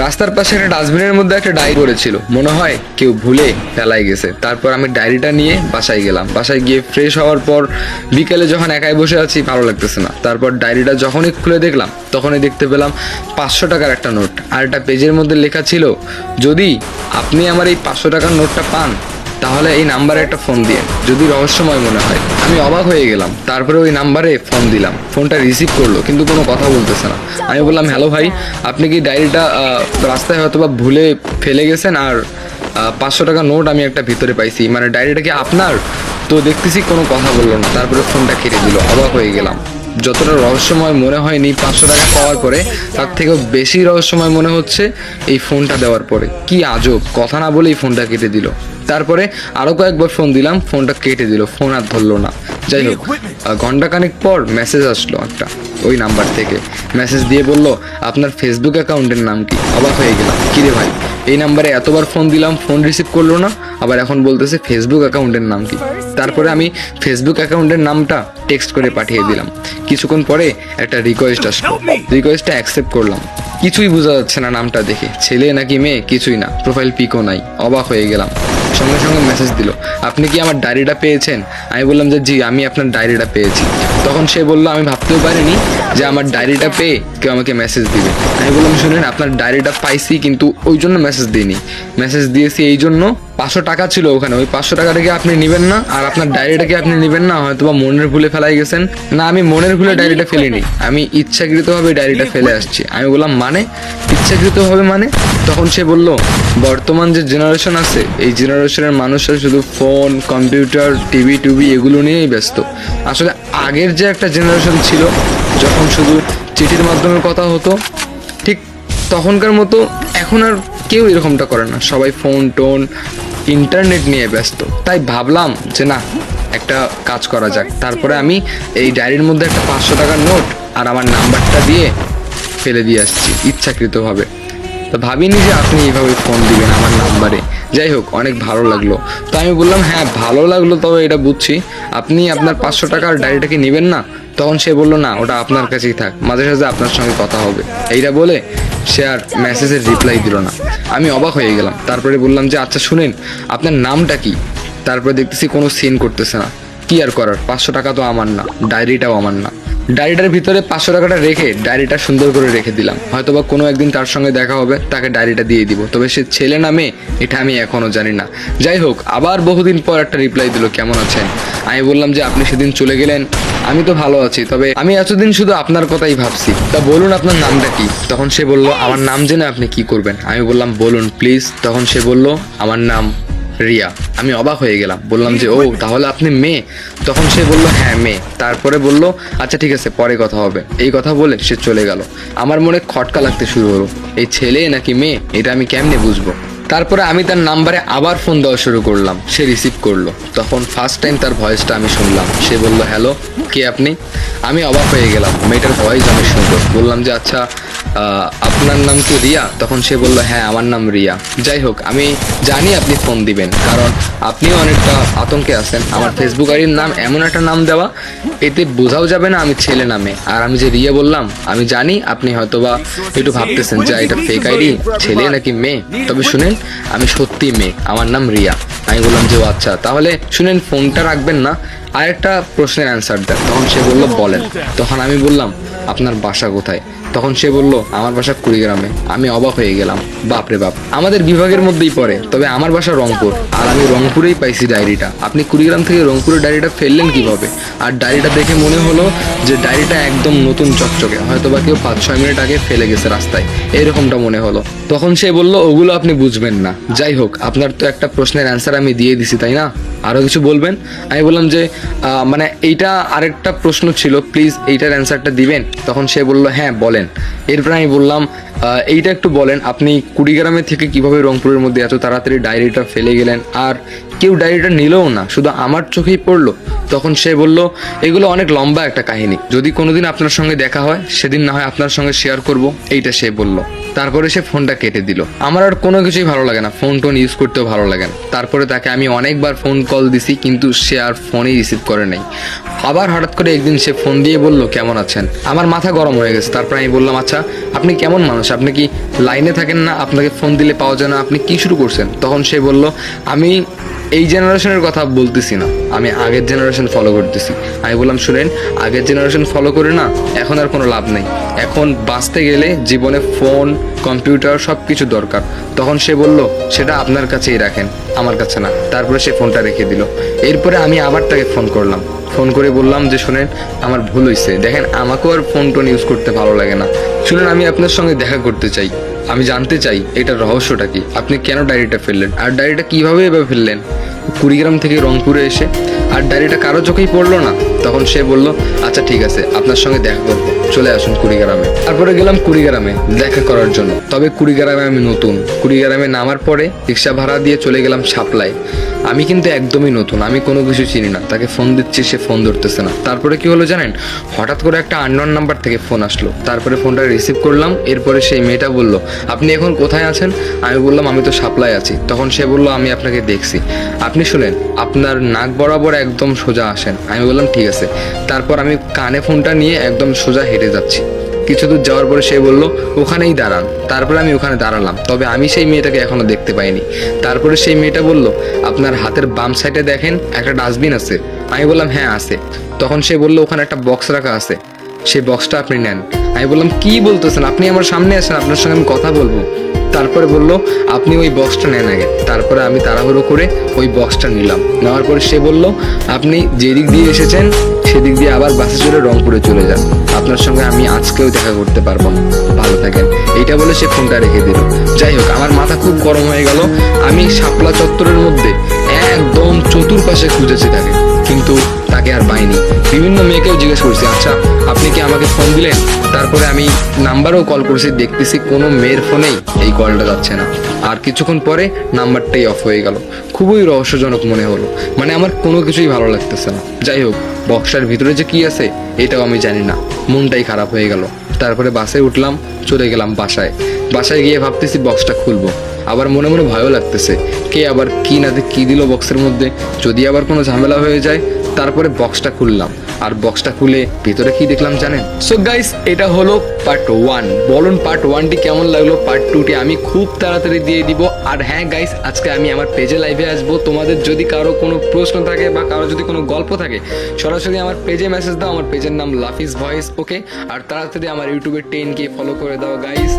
রাস্তার পাশে একটা ডাস্টবিনের মধ্যে একটা ডায়েরি পড়েছিল, মনে হয় কেউ ভুলে ফেলাই গেছে। তারপর আমি ডায়েরিটা নিয়ে বাসায় গেলাম। বাসায় গিয়ে ফ্রেশ হওয়ার পর বিকেলে যখন একাই বসে আছি, ভালো লাগতেছে না। তারপর ডায়েরিটা যখনই খুলে দেখলাম, তখনই দেখতে পেলাম 500 টাকার একটা নোট। আর একটা পেজের মধ্যে লেখা ছিল, যদি আপনি আমার এই 500 টাকার নোটটা পান তাহলে এই নাম্বারে একটা ফোন দিয়ে, যদি রহস্যময় মনে হয়। আমি অবাক হয়ে গেলাম। তারপরে ওই নাম্বারে ফোন দিলাম, ফোনটা রিসিভ করলো কিন্তু কোনো কথা বলতেছে না। আমি বললাম, হ্যালো ভাই, আপনি কি ডায়েরিটা রাস্তায় হয়তো বা ভুলে ফেলে গেছেন, আর 500 টাকা নোট আমি একটা ভিতরে পাইছি, মানে ডায়েরিটা কি আপনার? তো দেখতেছি কোনো কথা বললো না। তারপরে ফোনটা কেটে দিল। অবাক হয়ে গেলাম। যতটা রহস্যময় মনে হয়নি 500 টাকা পাওয়ার পরে, তার থেকেও বেশি রহস্যময় মনে হচ্ছে এই ফোনটা দেওয়ার পরে। কি আজব, কথা না বলেই ফোনটা কেটে দিল। তারপরে আরও কয়েকবার ফোন দিলাম, ফোনটা কেটে দিল, ফোন আর ধরলো না। যাই হোক, ঘন্টাখানেক পর মেসেজ আসলো একটা ওই নাম্বার থেকে। মেসেজ দিয়ে বলল, আপনার ফেসবুক অ্যাকাউন্টের নাম কি? অবাক হয়ে গেলাম, কিরে ভাই, এই নাম্বারে এতবার ফোন দিলাম, ফোন রিসিভ করলো না, আবার এখন বলতেছে ফেসবুক অ্যাকাউন্টের নাম কি? তারপরে আমি ফেসবুক অ্যাকাউন্টের নামটা টেক্সট করে পাঠিয়ে দিলাম। কিছুক্ষণ পরে একটা রিকোয়েস্ট আসলো, রিকোয়েস্টটা অ্যাকসেপ্ট করলাম। কিছুই বোঝা যাচ্ছে না নামটা দেখে, ছেলে নাকি মেয়ে কিছুই না, প্রোফাইল পিকও নাই। অবাক হয়ে গেলাম। সঙ্গে সঙ্গে মেসেজ দিল, আপনি কি আমার ডায়েরিটা পেয়েছেন? আমি বললাম যে জি, আমি আপনার ডায়েরিটা পেয়েছি। তখন সে বলল, আমি ভাবতেও পারিনি যে আমার ডায়েরিটা পেয়ে কেউ আমাকে মেসেজ দিবে। আমি বললাম, শুনেন, আপনার ডায়েরিটা পাইছি কিন্তু ওই জন্য মেসেজ দিইনি, মেসেজ দিয়েছি এই জন্য 500 টাকা ছিল ওখানে, ওই 500 টাকাটাকে আপনি নেবেন না, আর আপনার ডায়েরিটাকে আপনি নেবেন না, হয়তো বা মনের ভুলে ফেলাই গেছেন। না, আমি মনের ভুলে ডায়েরিটা ফেলিনি, আমি ইচ্ছাকৃতভাবে ডায়েরিটা ফেলে আসছি। আমি বললাম, মানে ইচ্ছাকৃতভাবে মানে? তখন সে বলল, বর্তমান যে জেনারেশন আছে, এই জেনারেশনের মানুষরা শুধু ফোন, কম্পিউটার, টিভি টুবি এগুলো নিয়েই ব্যস্ত। আসলে আগের যে একটা জেনারেশন ছিল, যখন শুধু চিঠির মাধ্যমে কথা হতো, ঠিক তখনকার মতো এখন আর কেউ এরকমটা করে না। সবাই ফোন টোন ইন্টারনেট নিয়ে ব্যস্ত। তাই ভাবলাম যে না, একটা কাজ করা যাক। তারপরে আমি এই ডায়েরির মধ্যে একটা 500 টাকার নোট আর আমার নাম্বারটা দিয়ে ফেলে দিয়ে আসছি ইচ্ছাকৃতভাবে। তো ভাবিনি যে আপনি এইভাবে ফোন দিবেন আমার নাম্বারে। যাই হোক, অনেক ভালো লাগলো। তো আমি বললাম, হ্যাঁ ভালো লাগলো, তবে এটা বুঝছি আপনি আপনার 500 টাকার ডায়েরিটাকে নেবেন না। তখন সে বললো, না, ওটা আপনার কাছেই থাক, মাঝে সাঝে আপনার সঙ্গে কথা হবে। এইটা বলে সে আর মেসেজের রিপ্লাই দিল না। আমি অবাক হয়ে গেলাম। তারপরে বললাম যে, আচ্ছা শুনেন, আপনার নামটা কি? তারপরে দেখতেছি কোনো সিন করতেছে না। কি আর করার, 500 টাকা তো আমার না, ডায়েরিটাও আমার না। ডায়েরিটার ভিতরে 500 টাকাটা রেখে ডায়েরিটা সুন্দর করে রেখে দিলাম। হয়তোবা কোনো একদিন তার সঙ্গে দেখা হবে, তাকে ডায়েরিটা দিয়ে দিব। তবে সে ছেলে না মেয়ে এটা আমি এখনো জানি না। যাই হোক, আবার বহুদিন পর একটা রিপ্লাই দিল, কেমন আছেন? আমি বললাম যে, আপনি সেদিন চলে গেলেন, আমি তো ভালো আছি, তবে আমি এতদিন শুধু আপনার কথাই ভাবছি। তা বলুন আপনার নামটা কি? তখন সে বলল, আমার নাম জেনে আপনি কি করবেন? আমি বললাম, বলুন প্লিজ। তখন সে বলল, আমার নাম রিয়া। আমি অবাক হয়ে গেলাম, বললাম যে, ও তাহলে আপনি মেয়ে? তখন সে বলল, হ্যাঁ মেয়ে। তারপরে বলল, আচ্ছা ঠিক আছে, পরে কথা হবে। এই কথা বলে সে চলে গেল। আমার মনে খটকা লাগতে শুরু হলো, এই ছেলে নাকি মেয়ে এটা আমি কেমনে বুঝবো? তারপরে আমি তার নাম্বারে আবার ফোন দেওয়া শুরু করলাম। সে রিসিভ করলো। তখন ফার্স্ট টাইম তার ভয়েসটা আমি শুনলাম। সে বলল, হ্যালো, কে আপনি? আমি অবাক হয়ে গেলাম, মেয়েটার ভয়েস অনেক সুন্দর। বললাম যে, আচ্ছা আপনার নাম কি রিয়া? তখন সে বলল, হ্যাঁ আমার নাম রিয়া। যাই হোক, আমি জানি আপনি ফোন দিবেন, কারণ আপনিও অনেকটা আতঙ্কে আছেন। আমার ফেসবুক আইডির নাম এমন একটা নাম দেওয়া, এতে বোঝাও যাবে না আমি ছেলে নামে। আর আমি যে রিয়া বললাম, আমি জানি আপনি হয়তোবা একটু ভাবতেছেন যে এটা ফেক আইডি, ছেলে নাকি মেয়ে। তবে শুনেন, আমি সত্যি মেয়ে, আমার নাম রিয়া। আমি বললাম যে, ও আচ্ছা, তাহলে শুনেন, ফোনটা রাখবেন না, আরেকটা প্রশ্নের অ্যান্সার দেন। তখন সে বলল, বলেন। তখন আমি বললাম, আপনার বাসা কোথায়? তখন সে বলল, আমার বাসা কুড়িগ্রামে। আমি অবাক হয়ে গেলাম, বাপরে বাপ, আমাদের বিভাগের মধ্যেই পড়ে, তবে আমার বাসা রংপুর, আর আমি রংপুরেই পাইছি ডায়েরিটা। আপনি কুড়িগ্রাম থেকে রংপুরের ডায়েরিটা ফেললেন কিভাবে? আর ডায়েরিটা দেখে মনে হলো যে ডায়েরিটা একদম নতুন চকচকে, হয়তো বা কেউ 5-6 মিনিট আগে ফেলে গেছে রাস্তায়, এরকমটা মনে হলো। তখন সে বলল, ওগুলো আপনি বুঝবেন না। যাই হোক, আপনার তো একটা প্রশ্নের অ্যান্সার আমি দিয়ে দিছি, তাই না? আরও কিছু বলবেন? আমি বললাম যে, মানে এইটা আরেকটা প্রশ্ন ছিল, প্লিজ এইটার অ্যান্সারটা দিবেন। তখন সে বলল, হ্যাঁ বলেন। এরপর আমি বললাম, এইটা একটু বলেন, আপনি কুড়িগ্রামে থেকে কিভাবে রংপুরের মধ্যে এত তাড়াতাড়ি ডায়েরিটা ফেলে গেলেন, আর কেউ ডায়েরিটা নিলও না, শুধু আমার চোখেই পড়লো? তখন সে বলল, এগুলো অনেক লম্বা একটা কাহিনী, যদি কোনোদিন আপনার সঙ্গে দেখা হয় সেদিন না হয় আপনার সঙ্গে শেয়ার করব, এইটা সে বলল। তারপরে সে ফোনটা কেটে দিল। আমার আর কোনো কিছুই ভালো লাগে না, ফোন টোন ইউজ করতেও ভালো লাগে না। তারপরে তাকে আমি অনেকবার ফোন কল দিছি, কিন্তু সে আর ফোনই রিসিভ করে নাই। আবার হঠাৎ করে একদিন সে ফোন দিয়ে বলল, কেমন আছেন? আমার মাথা গরম হয়ে গেছে। তারপর আমি বললাম, আচ্ছা আপনি কেমন মানুষ, আপনি কি লাইনে থাকেন না, আপনাকে ফোন দিলে পাওয়া যায় না, আপনি কি শুরু করছেন? তখন সে বলল, আমি এই জেনারেশনের কথা বলতেছি না, আমি আগের জেনারেশন ফলো করতেছি। আমি বললাম, শুনেন, আগের জেনারেশন ফলো করে না এখন আর কোনো লাভ নেই, এখন বাঁচতে গেলে জীবনে ফোন, কম্পিউটার সব কিছু দরকার। তখন সে বলল, সেটা আপনার কাছেই রাখেন, আমার কাছে না। তারপরে সে ফোনটা রেখে দিল। এরপরে আমি আবার তাকে ফোন করলাম, ফোন করে বললাম যে, শুনেন, আমার ভুল হয়েছে, দেখেন আমাকেও আর ফোন টোন ইউজ করতে ভালো লাগে না, শুনেন, আমি আপনার সঙ্গে দেখা করতে চাই, আমি জানতে চাই এটার রহস্যটা কি, আপনি কেন ডায়েরিটা ফেললেন, আর ডায়েরিটা কিভাবে এভাবে ফেললেন কুড়িগ্রাম থেকে রংপুরে এসে, আর ডায়েরিটা কারো চোখেই পড়লো না। তখন সে বলল, আচ্ছা ঠিক আছে, আপনার সঙ্গে দেখা করবো, চলে আসুন কুড়িগ্রামে। তারপরে গেলাম কুড়িগ্রামে দেখা করার জন্য। তবে কুড়িগ্রামে আমি নতুন, কুড়িগ্রামে নামার পরে রিক্সা ভাড়া দিয়ে চলে গেলাম শাপলায়। আমি কিন্তু একদমই নতুন, আমি কোনো কিছু চিনি না, তাকে ফোন দিচ্ছি, সে ফোন ধরতেছে না। তারপরে কি হলো জানেন, হঠাৎ করে একটা আননোন নাম্বার থেকে ফোন আসলো। তারপরে ফোনটা রিসিভ করলাম। এরপরে সেই মেয়েটা বলল, আপনি এখন কোথায় আছেন? আমি বললাম, আমি তো শাপলায় আছি। তখন সে বলল, আমি আপনাকে দেখছি, আপনি শুনেন, আপনার নাক বরাবর একদম সোজা আসেন। আমি বললাম, ঠিক আছে। তারপর আমি কানে ফোনটা নিয়ে একদম সোজা হেঁটে যাচ্ছি। কিছু দূর যাওয়ার পরে সে বলল, ওখানেই দাঁড়ান। তারপরে আমি ওখানে দাঁড়ালাম, তবে আমি সেই মেয়েটাকে এখনো দেখতে পাইনি। তারপরে সেই মেয়েটা বলল, আপনার হাতের বাম সাইডে দেখেন একটা ডাস্টবিন আছে। আমি বললাম, হ্যাঁ আছে। তখন সে বলল, ওখানে একটা বক্স রাখা আছে, সেই বক্সটা আপনি নেন। আমি বললাম, কি বলতেছেন, আপনি আমার সামনে আসেন, আপনার সঙ্গে আমি কথা বলবো। তারপরে বলল, আপনি ওই বক্সটা নেন আগে। তারপরে আমি তাড়াহুড়ো করে ওই বক্সটা নিলাম। নেওয়ার পরে সে বলল, আপনি যেদিক দিয়ে এসেছেন সেদিক দিয়ে আবার বাসে চড়ে রংপুরে চলে যান, আপনার সঙ্গে আমি আজকেও দেখা করতে পারবো না, ভালো থাকেন। এইটা বলে সে ফোনটা রেখে দিল। যাই হোক, আমার মাথা খুব গরম হয়ে গেল। আমি শাপলা চত্বরের মধ্যে একদম চতুর্পাশে খুঁজেছি তাকে, কিন্তু তাকে আর পাইনি। বিভিন্ন মেয়েকেও জিজ্ঞেস করছি, আচ্ছা আপনি কি আমাকে ফোন দিলেন? তারপরে আমি নাম্বারও কল করছি, দেখতেছি কোনো মেয়ের ফোনেই এই কলটা যাচ্ছে না। আর কিছুক্ষণ পরে নাম্বারটাই অফ হয়ে গেল। খুবই রহস্যজনক মনে হলো, মানে আমার কোনো কিছুই ভালো লাগতেছে না। যাই হোক, বক্সটার ভিতরে যে কি আছে এটাও আমি জানি না, মনটাই খারাপ হয়ে গেল। তারপরে বাসে উঠলাম, চলে গেলাম বাসায়। বাসায় গিয়ে ভাবতেছি বক্সটা খুলবো, আবার মনে মনে ভয়ও লাগতেছে, কে আবার কি না কি দিল বক্সের মধ্যে, যদি আবার কোনো ঝামেলা হয়ে যায়। তারপরে বক্সটা খুললাম, আর বক্সটা খুলে ভিতরে কি দেখলাম জানেন? সো গাইস, এটা হলো পার্ট 1। বলুন পার্ট 1টি কেমন লাগলো, পার্ট 2টি আমি খুব তাড়াতাড়ি দিয়ে দিব। আর হ্যাঁ গাইস, আজকে আমি আমার পেজে লাইভে আসবো। তোমাদের যদি কারো কোনো প্রশ্ন থাকে বা কারো যদি কোনো গল্প থাকে, সরাসরি আমার পেজে মেসেজ দাও। আমার পেজের নাম লাফিজ ভয়েস, ওকে? আর তাড়াতাড়ি আমার ইউটিউবে 10K ফলো করে দাও গাইস।